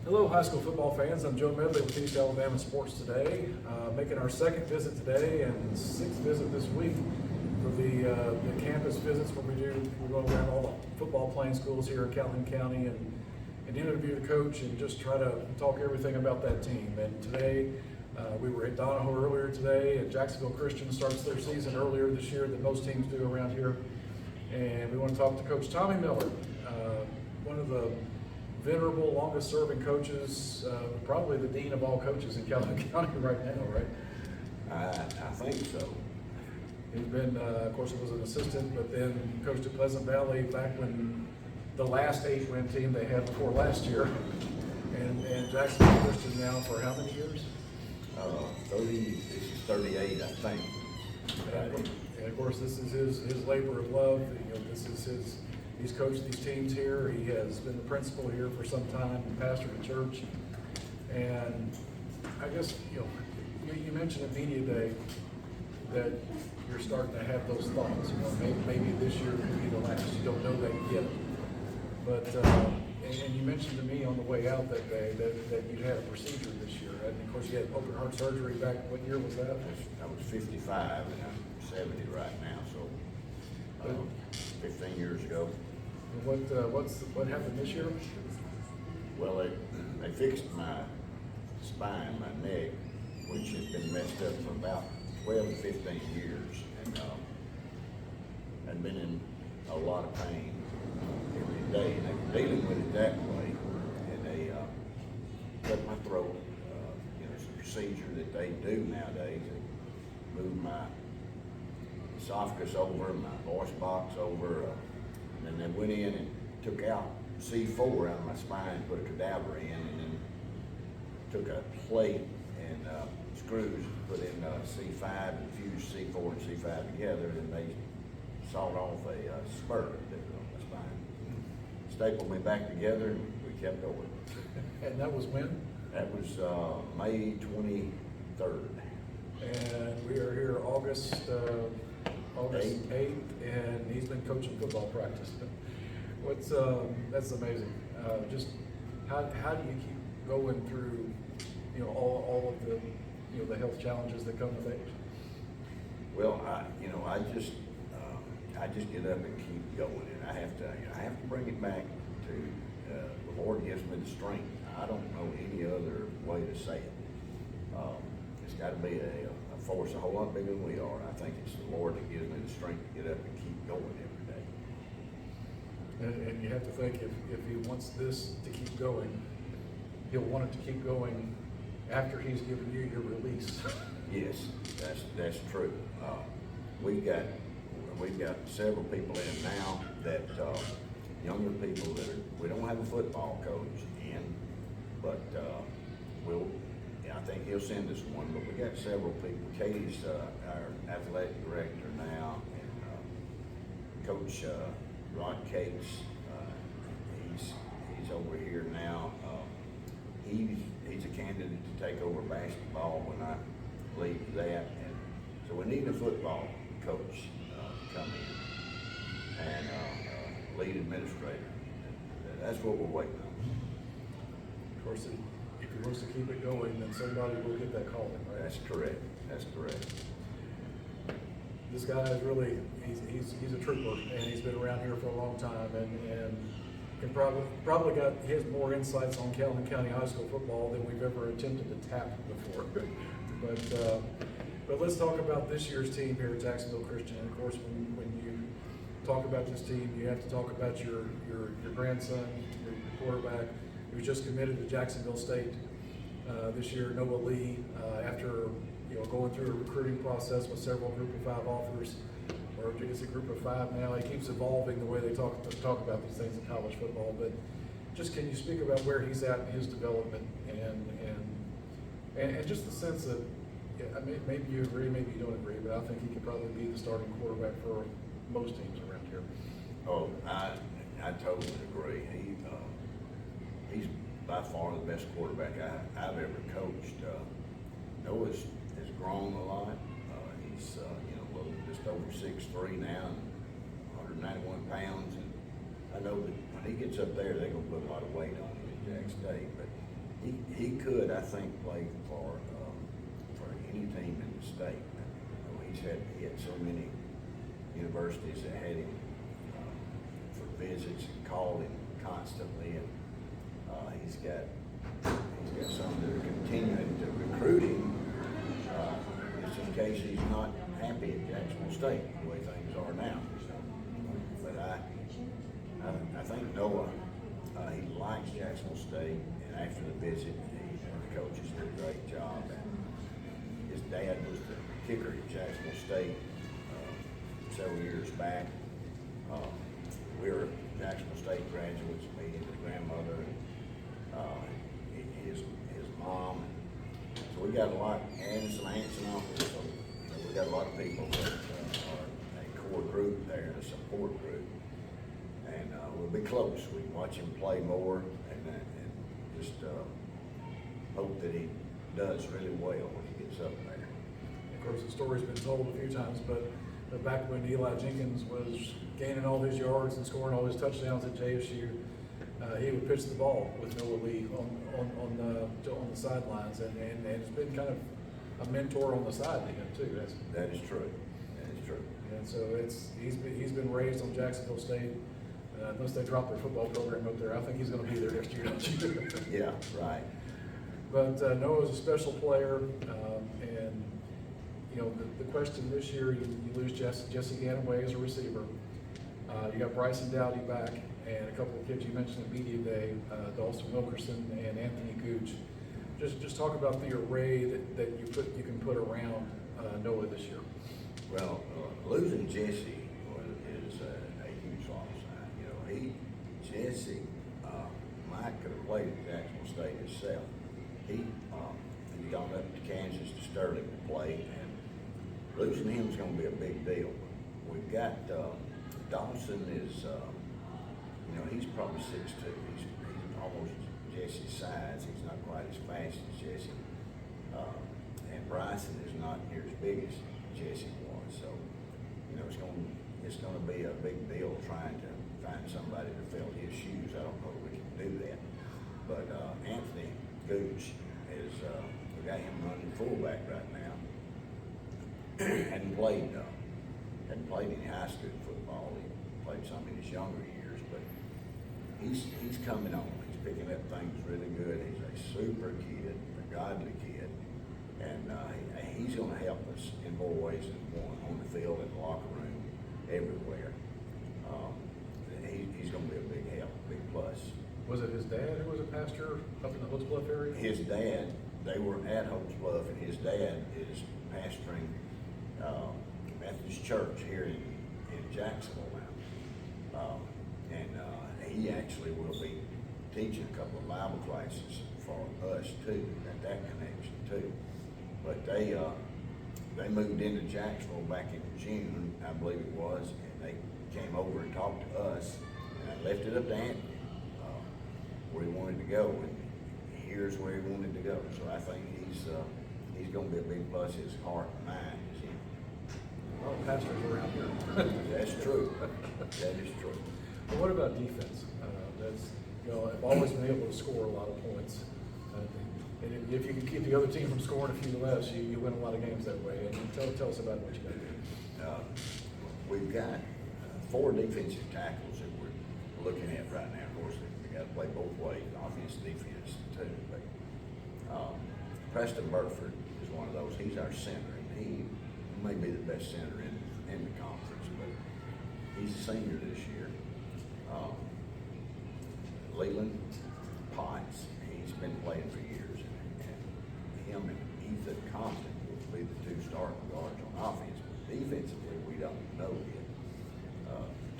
Hello, high school football fans. I'm Joe Medley with East Alabama Sports Today, making our second visit today and sixth visit this week for the campus visits where we're going around all the football playing schools here in Talkin County and interview the coach and just try to talk everything about that team. And today, we were at Donahoe earlier today, and Jacksonville Christian starts their season earlier this year than most teams do around here. And we want to talk to Coach Tommy Miller, one of the venerable, longest-serving coaches, probably the dean of all coaches in Talkin County right now, right? I think so. He's been, of course, he was an assistant, but then coached at Pleasant Valley back when the last 8-win team they had before last year, and Jacksonville Christian now for how many years? 38, I think. And of course, this is his labor of love. You know, this is he's coached these teams here. He has been the principal here for some time, and pastored a church. And I guess, you mentioned at Media Day that you're starting to have those thoughts. Maybe this year could be the last. You don't know that yet. But and you mentioned to me on the way out that day that you had a procedure this year. And of course, you had open heart surgery back. What year was that? I was 55 and I'm 70 right now, so 15 years ago. And what happened this year? Well, they fixed my spine, my neck, which had been messed up for about 12 to 15 years, and I'd been in a lot of pain every day, and they were dealing with it that way, and they cut my throat. It's a procedure that they do nowadays. They move my esophagus over, my voice box over, and then they went in and took out C4 out of my spine, put a cadaver in, and then took a plate and screws, put in C5 and fused C4 and C5 together, and they sawed off a spur that was on my spine. Stapled me back together, and we kept going. And that was when? That was May 23rd. And we are here August 8th, and he's been coaching football practice. That's amazing. Just how do you keep going through, all of the, the health challenges that come with age? Well, I just get up and keep going, and I have to bring it back to the Lord gives me the strength. I don't know any other way to say it. It's got to be a force a whole lot bigger than we are. I think it's the Lord that gives me the strength to get up and keep going every day. And you have to think, if he wants this to keep going, he'll want it to keep going after he's given you your release. Yes, that's true. We've got several people in now that younger people that we don't have a football coach in, but I think he'll send us one. But we got several people. Katie's our athletic director now, and Coach Rod Cates, he's over here now. He's a candidate to take over basketball when I leave that, and so we need a football coach to come in and lead administrator. That's what we're waiting on. Of course, if he wants to keep it going, then somebody will get that call in, right? That's correct. That's correct. This guy is really, he's a trooper, and he's been around here for a long time, and can probably he has more insights on Talkin County high school football than we've ever attempted to tap before. But let's talk about this year's team here at Jacksonville Christian. And of course, when you talk about this team, you have to talk about your grandson, your quarterback, who's just committed to Jacksonville State this year, Noah Lee, after going through a recruiting process with several Group of 5 offers, or it's a Group of 5 now. He keeps evolving the way they talk about these things in college football. But just can you speak about where he's at in his development and just the sense that, maybe you agree, maybe you don't agree, but I think he could probably be the starting quarterback for most teams around here. Oh, I totally agree. He's by far the best quarterback I've ever coached. Noah's has grown a lot. He's just over 6'3" now, 191 pounds, and I know that when he gets up there, they're gonna put a lot of weight on him at Jack State. But he could, I think, play for any team in the state. He had so many universities that had him for visits and called him constantly, and he's got some that are continuing to recruit him, just in case he's not happy at Jacksonville State, the way things are now. But I think Noah, he likes Jacksonville State, and after the visit, the coaches did a great job. And his dad was the kicker at Jacksonville State several years back. We were Jacksonville State graduates, me and his grandmother, and his mom. So we got a lot, and some aunts and uncles. So we got a lot of people that are a core group there, a support group. And we'll be close. We can watch him play more, and just hope that he does really well when he gets up there. Of course, the story's been told a few times, but back when Eli Jenkins was gaining all his yards and scoring all his touchdowns at JSU, he would pitch the ball with Noah Lee on the sidelines, and it's been kind of a mentor on the side to him too. That is true. That is true. And so he's been raised on Jacksonville State. Unless they drop their football program up there, I think he's going to be there next year, don't you? Yeah, right. But Noah's a special player, and you know the question this year, you lose Jesse Ganaway as a receiver. You got Bryson Dowdy back, and a couple of kids you mentioned at media day, Dawson Wilkerson and Anthony Gooch. Just talk about the array that you can put around Noah this year. Well, losing Jesse is a huge loss. Jesse, Mike could have played at Jacksonville State himself. He's gone up to Kansas to Sterling to play, and losing him is going to be a big deal. We've got Dawson is, he's probably 6'2". He's almost Jesse's size. He's not quite as fast as Jesse. And Bryson is not near as big as Jesse was. So, it's going to be a big deal trying to find somebody to fill his shoes. I don't know if we can do that. But Anthony Gooch is, we got him running fullback right now. hadn't played any high school football. He played some in his younger years, but he's coming on. He's picking up things really good. He's a super kid, a godly kid, and he's going to help us in more ways than one, on the field, in the locker room, everywhere. He's going to be a big help, big plus. Was it his dad who was a pastor up in the Hoods Bluff area? His dad, they were at Hoods Bluff, and his dad is pastoring Methodist Church here in Jacksonville now. He actually will be teaching a couple of Bible classes for us too, at that connection too. But they moved into Jacksonville back in June, I believe it was, and they came over and talked to us, and I left it up to Anthony where he wanted to go, and here's where he wanted to go. So I think he's going to be a big plus. His heart and mind is in. Oh, pastors around here. That's true. That is true. But what about defense? I've always been able to score a lot of points. And if you can keep the other team from scoring a few less, you win a lot of games that way. And tell us about what you got to do. We've got 4 defensive tackles that we're looking at right now. Of course, we got to play both ways, offense, defense too. But Preston Burford is one of those. He's our center, and he may be the best center in the conference. But he's a senior this year. Leland Potts, he's been playing for years, and him and Ethan Compton will be the 2 starting guards on offense. But defensively, we don't know yet.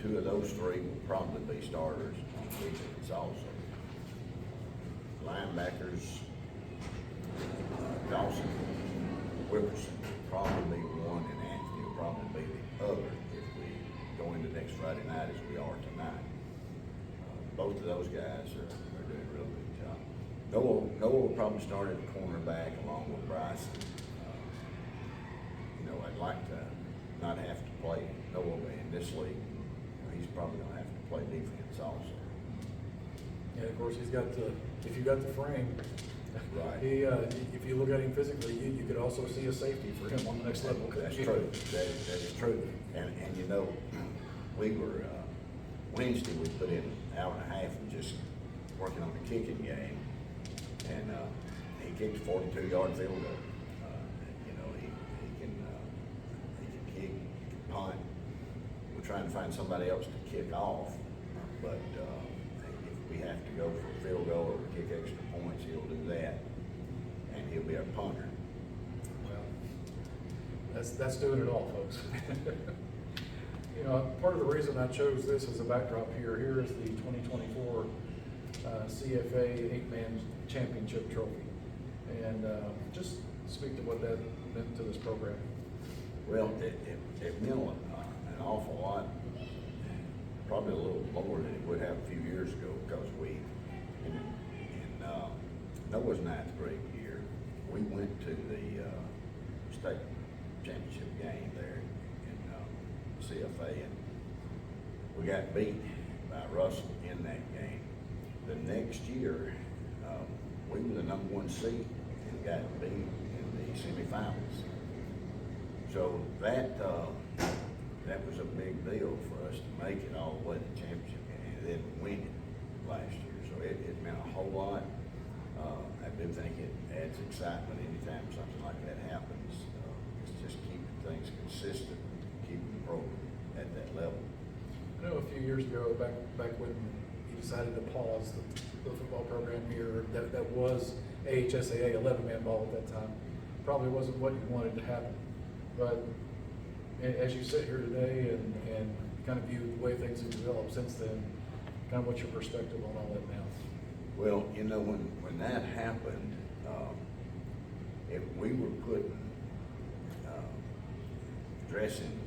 2 of those 3 will probably be starters on defense also. Linebackers, Dawson Wilkerson will probably be one, and Anthony will probably be the other if we go into next Friday night as we are tonight. Both of those guys are doing a real good job. Noah will probably start at the cornerback along with Bryson. I'd like to not have to play Noah in this league. He's probably going to have to play defense also. And of course, if you got the frame, Right. He, if you look at him physically, you could also see a safety for him on the next level. That's true. That is true. And you know, we were, Wednesday, we put in an hour and a half of just working on the kicking game. And, he kicked a 42-yard field goal. You know, he can kick, he can punt. We're trying to find somebody else to kick off, but, if we have to go for a field goal or kick extra points, he'll do that. And he'll be our punter. Well, that's doing it all, folks. You know, part of the reason I chose this as a backdrop here is the 2024 CFA 8-man championship trophy. And just speak to what that meant to this program. Well, it meant an awful lot, probably a little more than it would have a few years ago, because in Noah's ninth grade year, we went to the state championship game there in CFA, and we got beat by Russell in that game. The next year, we were the #1 seed and got beat in the semifinals. So that was a big deal for us to make it all the way to the championship game and then win it last year. So it meant a whole lot. I do think it adds excitement anytime something like that happens. It's just keeping things consistent, keeping the program at that level. I know a few years ago, back when you decided to pause the football program here, that was AHSAA 11-man ball at that time. Probably wasn't what you wanted to happen. But as you sit here today and kind of view the way things have developed since then, kind of what's your perspective on all that now? Well, you know, when that happened, we were putting, dressing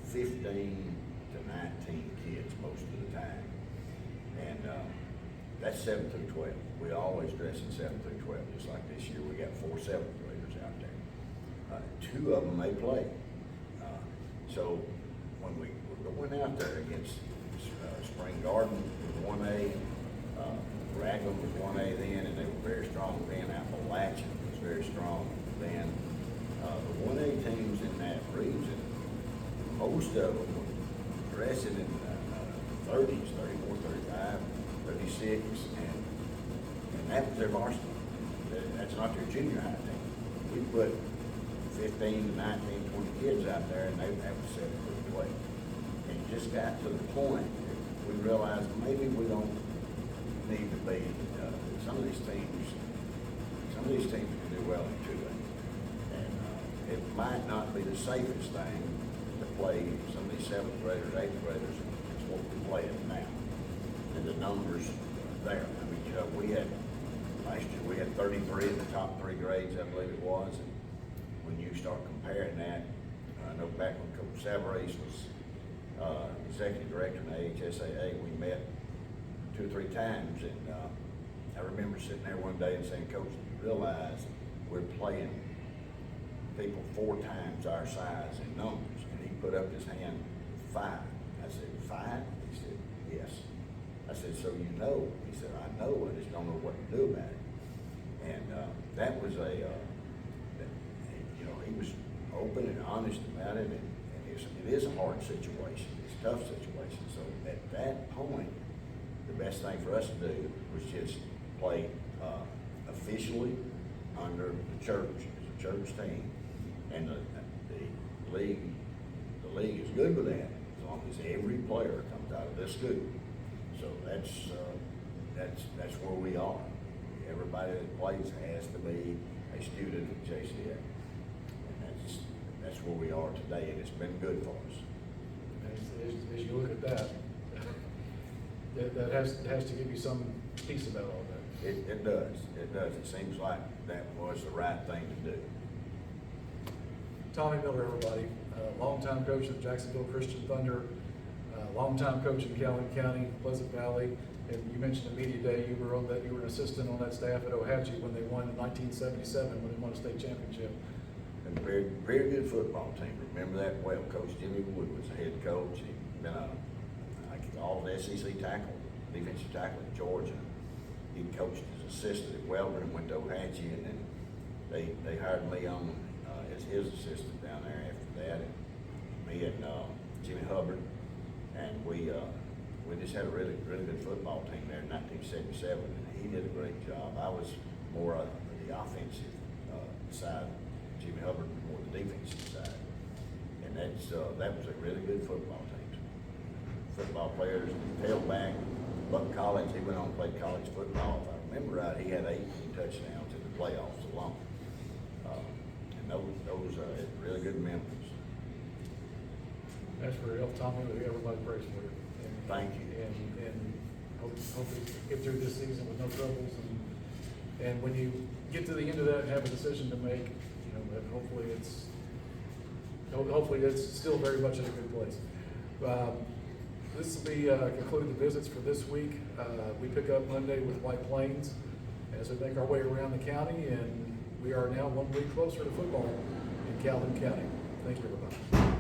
15 to 19 kids most of the time. And that's 7 through 12. We always dress in 7 through 12, just like this year we got 4 7th graders out there. 2 of them may play. So when we were going out there against Spring Garden with 1A, Raglan was 1A then, and they were very strong then. Appalachian was very strong then. The 1A teams in that region, most of them were dressing in 30s, 34, 35, 36, and that was their varsity. That's not their junior high team. We put 15 to 19, 20 kids out there, and they would have a 7 foot play. And it just got to the point that we realized maybe we don't need to be, some of these teams can do well in 2A. And it might not be the safest thing to play some of these 7th graders, 8th graders, is what we're playing now. And the numbers there. I mean, you know, last year we had 33 in the top 3 grades, I believe it was. And when you start comparing that, I know back when Coach Savarese was executive director in the AHSAA, we met 2 or 3 times, and I remember sitting there one day and saying, "Coach, do you realize we're playing people 4 times our size in numbers?" And he put up his hand, 5. I said, 5? He said, "Yes." I said, "So you know?" He said, "I know, I just don't know what to do about it." And that was he was open and honest about it, and it is a hard situation. It's a tough situation. So at that point, the best thing for us to do was just play officially under the church, as a church team, and the league is good with that as long as every player comes out of this school. So that's where we are. Everybody that plays has to be a student at JCA, and that's where we are today, and it's been good for us. As you look at that, that has to give you some peace about all that. It does. It seems like that was the right thing to do. Tommy Miller, everybody, longtime coach of the Jacksonville Christian Thunder, longtime coach in Calhoun County, Pleasant Valley, and you mentioned the media day. You were an assistant on that staff at Ohatchee when they won in 1977, when they won a state championship. And a very, very good football team. Remember that well. Coach Jimmy Wood was the head coach. He'd been all the SEC tackle, defensive tackle in Georgia. he coached as assistant at Weldon and went to Ohatchee, and then they hired me on as his assistant down there after that. And me and Jimmy Hubbard, and we just had a really good football team there in 1977, and he did a great job. I was more of the offensive side, Jimmy Hubbard more the defensive side, and that was a really good football team. Football players, tailback, Buck Collins, he went on and played college football. If I remember right, he had 18 touchdowns in the playoffs alone. And those are really good memories. That's for real, Tommy, everybody prays for you. Thank you. And hopefully get through this season with no troubles, and when you get to the end of that and have a decision to make, you know, that hopefully it's still very much in a good place. This will be concluding the visits for this week. We pick up Monday with White Plains as we make our way around the county, and we are now 1 week closer to football in Calhoun County. Thank you, everybody.